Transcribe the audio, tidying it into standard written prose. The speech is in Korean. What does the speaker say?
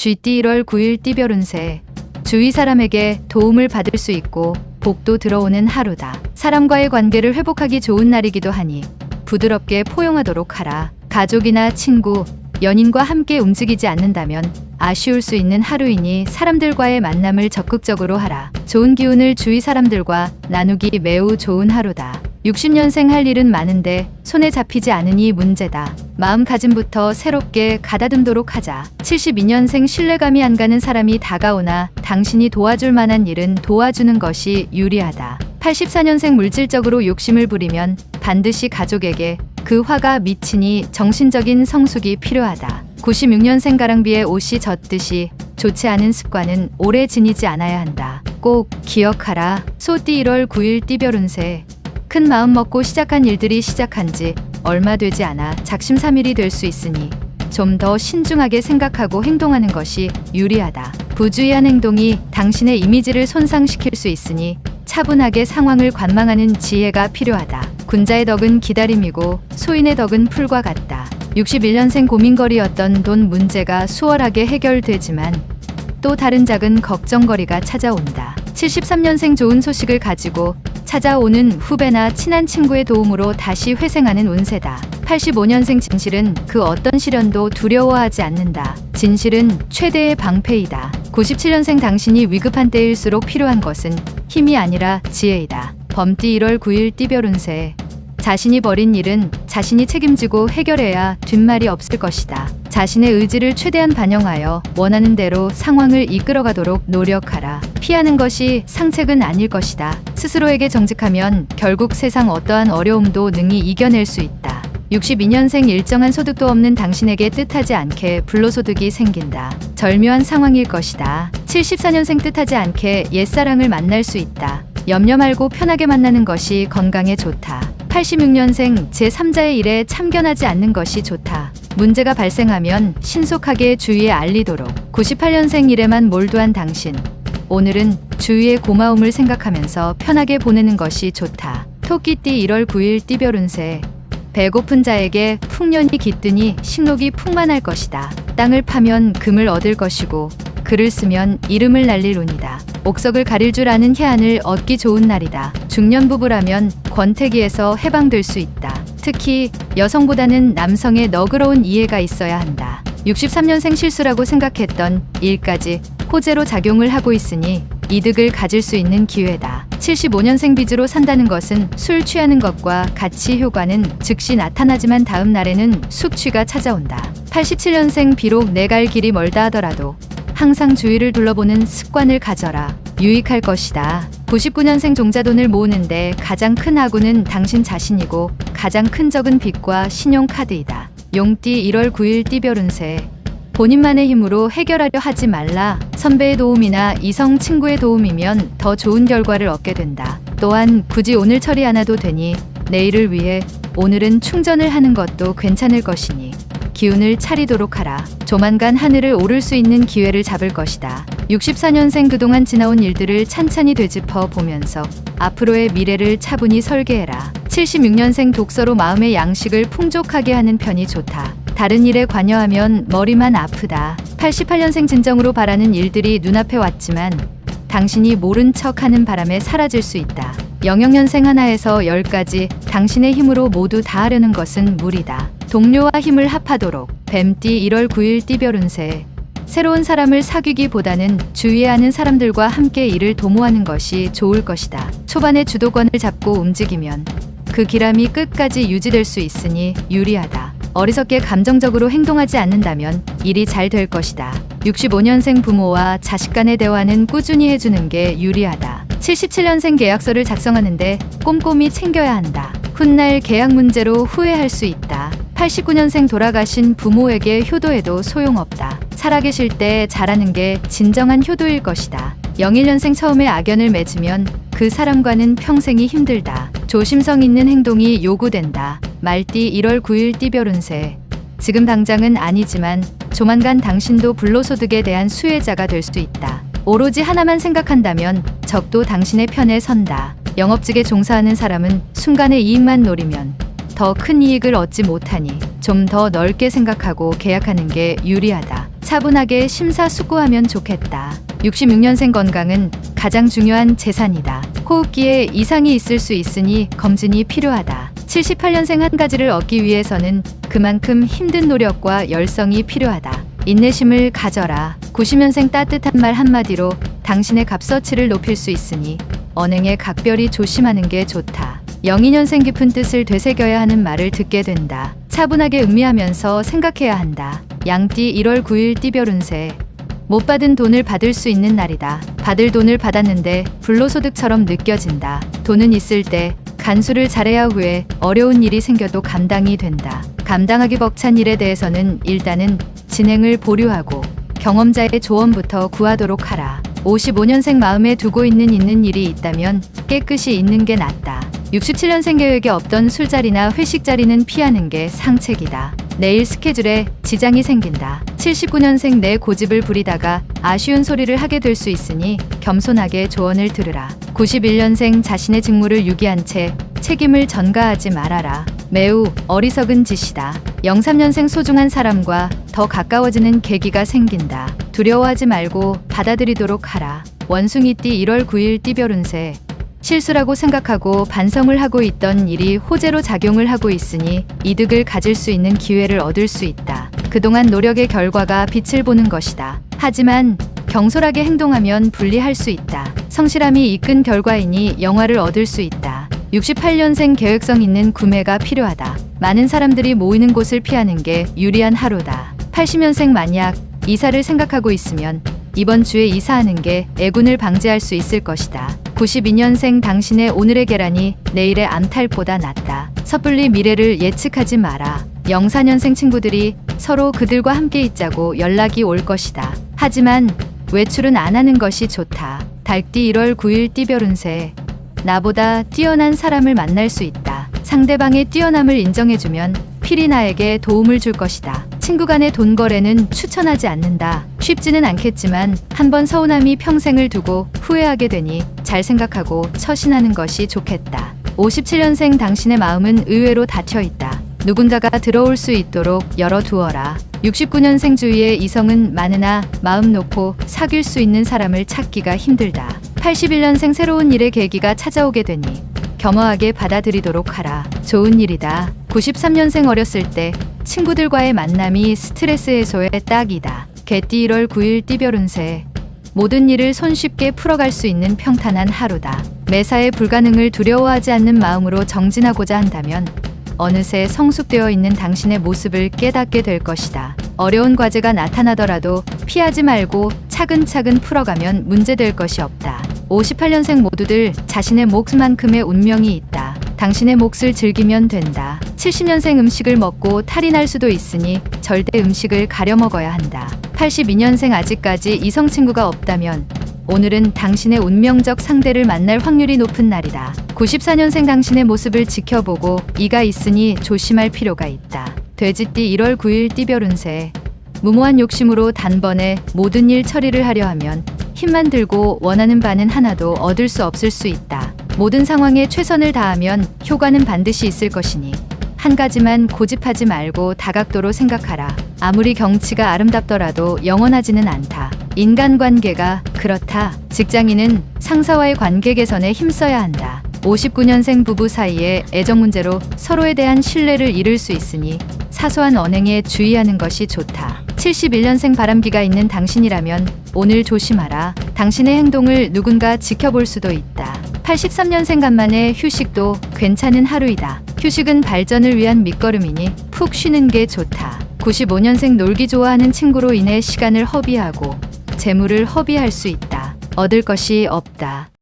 쥐띠 1월 9일 띠별 운세. 주위 사람에게 도움을 받을 수 있고 복도 들어오는 하루다. 사람과의 관계를 회복하기 좋은 날이기도 하니 부드럽게 포용하도록 하라. 가족이나 친구, 연인과 함께 움직이지 않는다면 아쉬울 수 있는 하루이니 사람들과의 만남을 적극적으로 하라. 좋은 기운을 주위 사람들과 나누기 매우 좋은 하루다. 60년생 할 일은 많은데 손에 잡히지 않으니 문제다. 마음가짐부터 새롭게 가다듬도록 하자. 72년생 신뢰감이 안 가는 사람이 다가오나 당신이 도와줄 만한 일은 도와주는 것이 유리하다. 84년생 물질적으로 욕심을 부리면 반드시 가족에게 그 화가 미치니 정신적인 성숙이 필요하다. 96년생 가랑비에 옷이 젖듯이 좋지 않은 습관은 오래 지니지 않아야 한다. 꼭 기억하라. 소띠 1월 9일 띠별 운세. 큰 마음 먹고 시작한 일들이 시작한 지 얼마 되지 않아 작심삼일이 될 수 있으니 좀 더 신중하게 생각하고 행동하는 것이 유리하다. 부주의한 행동이 당신의 이미지를 손상시킬 수 있으니 차분하게 상황을 관망하는 지혜가 필요하다. 군자의 덕은 기다림이고 소인의 덕은 풀과 같다. 61년생 고민거리였던 돈 문제가 수월하게 해결되지만 또 다른 작은 걱정거리가 찾아온다. 73년생 좋은 소식을 가지고 찾아오는 후배나 친한 친구의 도움으로 다시 회생하는 운세다. 85년생 진실은 그 어떤 시련도 두려워하지 않는다. 진실은 최대의 방패이다. 97년생 당신이 위급한 때일수록 필요한 것은 힘이 아니라 지혜이다. 범띠 1월 9일 띠별 운세. 자신이 벌인 일은 자신이 책임지고 해결해야 뒷말이 없을 것이다. 자신의 의지를 최대한 반영하여 원하는 대로 상황을 이끌어가도록 노력하라. 피하는 것이 상책은 아닐 것이다. 스스로에게 정직하면 결국 세상 어떠한 어려움도 능히 이겨낼 수 있다. 62년생 일정한 소득도 없는 당신에게 뜻하지 않게 불로소득이 생긴다. 절묘한 상황일 것이다. 74년생 뜻하지 않게 옛사랑을 만날 수 있다. 염려 말고 편하게 만나는 것이 건강에 좋다. 86년생 제3자의 일에 참견하지 않는 것이 좋다. 문제가 발생하면 신속하게 주위에 알리도록. 98년생 일에만 몰두한 당신. 오늘은 주위의 고마움을 생각하면서 편하게 보내는 것이 좋다. 토끼띠 1월 9일 띠별 운세. 배고픈 자에게 풍년이 깃드니 식욕이 풍만할 것이다. 땅을 파면 금을 얻을 것이고 글을 쓰면 이름을 날릴 운이다. 옥석을 가릴 줄 아는 해안을 얻기 좋은 날이다. 중년 부부라면 권태기에서 해방될 수 있다. 특히 여성보다는 남성의 너그러운 이해가 있어야 한다. 63년생 실수라고 생각했던 일까지 호재로 작용을 하고 있으니 이득을 가질 수 있는 기회다. 75년생 빚으로 산다는 것은 술 취하는 것과 같이 효과는 즉시 나타나지만 다음 날에는 숙취가 찾아온다. 87년생 비록 내 갈 길이 멀다 하더라도 항상 주위를 둘러보는 습관을 가져라. 유익할 것이다. 99년생 종자돈을 모으는데 가장 큰 아군은 당신 자신이고 가장 큰 적은 빚과 신용카드이다. 용띠 1월 9일 띠별 운세. 본인만의 힘으로 해결하려 하지 말라. 선배의 도움이나 이성 친구의 도움이면 더 좋은 결과를 얻게 된다. 또한 굳이 오늘 처리 안 해도 되니 내일을 위해 오늘은 충전을 하는 것도 괜찮을 것이니 기운을 차리도록 하라. 조만간 하늘을 오를 수 있는 기회를 잡을 것이다. 64년생 그동안 지나온 일들을 찬찬히 되짚어 보면서 앞으로의 미래를 차분히 설계해라. 76년생 독서로 마음의 양식을 풍족하게 하는 편이 좋다. 다른 일에 관여하면 머리만 아프다. 88년생 진정으로 바라는 일들이 눈앞에 왔지만 당신이 모른 척하는 바람에 사라질 수 있다. 영역년생 하나에서 10까지 당신의 힘으로 모두 다 하려는 것은 무리다. 동료와 힘을 합하도록. 뱀띠 1월 9일 띠별 운세. 새로운 사람을 사귀기보다는 주위에 아는 사람들과 함께 일을 도모하는 것이 좋을 것이다. 초반에 주도권을 잡고 움직이면 그 기람이 끝까지 유지될 수 있으니 유리하다. 어리석게 감정적으로 행동하지 않는다면 일이 잘 될 것이다. 65년생 부모와 자식 간의 대화는 꾸준히 해주는 게 유리하다. 77년생 계약서를 작성하는데 꼼꼼히 챙겨야 한다. 훗날 계약 문제로 후회할 수 있다. 89년생 돌아가신 부모에게 효도해도 소용없다. 살아계실 때 잘하는 게 진정한 효도일 것이다. 01년생 처음에 악연을 맺으면 그 사람과는 평생이 힘들다. 조심성 있는 행동이 요구된다. 말띠 1월 9일 띠별 운세. 지금 당장은 아니지만 조만간 당신도 불로소득에 대한 수혜자가 될 수 있다. 오로지 하나만 생각한다면 적도 당신의 편에 선다. 영업직에 종사하는 사람은 순간의 이익만 노리면 더 큰 이익을 얻지 못하니 좀 더 넓게 생각하고 계약하는 게 유리하다. 차분하게 심사숙고하면 좋겠다. 66년생 건강은 가장 중요한 재산이다. 호흡기에 이상이 있을 수 있으니 검진이 필요하다. 78년생 한 가지를 얻기 위해서는 그만큼 힘든 노력과 열성이 필요하다. 인내심을 가져라. 90년생 따뜻한 말 한마디로 당신의 값어치를 높일 수 있으니 언행에 각별히 조심하는 게 좋다. 02년생 깊은 뜻을 되새겨야 하는 말을 듣게 된다. 차분하게 음미하면서 생각해야 한다. 양띠 1월 9일 띠별 운세. 못 받은 돈을 받을 수 있는 날이다. 받을 돈을 받았는데 불로소득처럼 느껴진다. 돈은 있을 때 간수를 잘해야 후에 어려운 일이 생겨도 감당이 된다. 감당하기 벅찬 일에 대해서는 일단은 진행을 보류하고 경험자의 조언부터 구하도록 하라. 55년생 마음에 두고 있는 일이 있다면 깨끗이 있는 게 낫다. 67년생 계획에 없던 술자리나 회식자리는 피하는 게 상책이다. 내일 스케줄에 지장이 생긴다. 79년생 내 고집을 부리다가 아쉬운 소리를 하게 될 수 있으니 겸손하게 조언을 들으라. 91년생 자신의 직무를 유기한 채 책임을 전가하지 말아라. 매우 어리석은 짓이다. 03년생 소중한 사람과 더 가까워지는 계기가 생긴다. 두려워하지 말고 받아들이도록 하라. 원숭이띠 1월 9일 띠별 운세. 실수라고 생각하고 반성을 하고 있던 일이 호재로 작용을 하고 있으니 이득을 가질 수 있는 기회를 얻을 수 있다. 그동안 노력의 결과가 빛을 보는 것이다. 하지만 경솔하게 행동하면 불리할 수 있다. 성실함이 이끈 결과이니 영화를 얻을 수 있다. 68년생 계획성 있는 구매가 필요하다. 많은 사람들이 모이는 곳을 피하는 게 유리한 하루다. 80년생 만약 이사를 생각하고 있으면 이번 주에 이사하는 게 애군을 방지할 수 있을 것이다. 92년생 당신의 오늘의 계란이 내일의 암탈보다 낫다. 섣불리 미래를 예측하지 마라. 04년생 친구들이 서로 그들과 함께 있자고 연락이 올 것이다. 하지만 외출은 안 하는 것이 좋다. 달띠 1월 9일 띠별 운세. 나보다 뛰어난 사람을 만날 수 있다. 상대방의 뛰어남을 인정해주면 필히 나에게 도움을 줄 것이다. 친구 간의 돈 거래는 추천하지 않는다. 쉽지는 않겠지만 한번 서운함이 평생을 두고 후회하게 되니 잘 생각하고 처신하는 것이 좋겠다. 57년생 당신의 마음은 의외로 닫혀 있다. 누군가가 들어올 수 있도록 열어두어라. 69년생 주위에 이성은 많으나 마음 놓고 사귈 수 있는 사람을 찾기가 힘들다. 81년생 새로운 일의 계기가 찾아오게 되니 겸허하게 받아들이도록 하라. 좋은 일이다. 93년생 어렸을 때 친구들과의 만남이 스트레스 해소에 딱이다. 개띠 1월 9일 띠별 운세. 모든 일을 손쉽게 풀어갈 수 있는 평탄한 하루다. 매사에 불가능을 두려워하지 않는 마음으로 정진하고자 한다면 어느새 성숙되어 있는 당신의 모습을 깨닫게 될 것이다. 어려운 과제가 나타나더라도 피하지 말고 차근차근 풀어가면 문제될 것이 없다. 58년생 모두들 자신의 몫만큼의 운명이 있다. 당신의 몫을 즐기면 된다. 70년생 음식을 먹고 탈이 날 수도 있으니 절대 음식을 가려 먹어야 한다. 82년생 아직까지 이성 친구가 없다면 오늘은 당신의 운명적 상대를 만날 확률이 높은 날이다. 94년생 당신의 모습을 지켜보고 이가 있으니 조심할 필요가 있다. 돼지띠 1월 9일 띠별 운세. 무모한 욕심으로 단번에 모든 일 처리를 하려 하면 힘만 들고 원하는 바는 하나도 얻을 수 없을 수 있다. 모든 상황에 최선을 다하면 효과는 반드시 있을 것이니 한 가지만 고집하지 말고 다각도로 생각하라. 아무리 경치가 아름답더라도 영원하지는 않다. 인간관계가 그렇다. 직장인은 상사와의 관계 개선에 힘써야 한다. 59년생 부부 사이에 애정 문제로 서로에 대한 신뢰를 잃을 수 있으니 사소한 언행에 주의하는 것이 좋다. 71년생 바람기가 있는 당신이라면 오늘 조심하라. 당신의 행동을 누군가 지켜볼 수도 있다. 83년생 간만에 휴식도 괜찮은 하루이다. 휴식은 발전을 위한 밑거름이니 푹 쉬는 게 좋다. 95년생 놀기 좋아하는 친구로 인해 시간을 허비하고 재물을 허비할 수 있다. 얻을 것이 없다.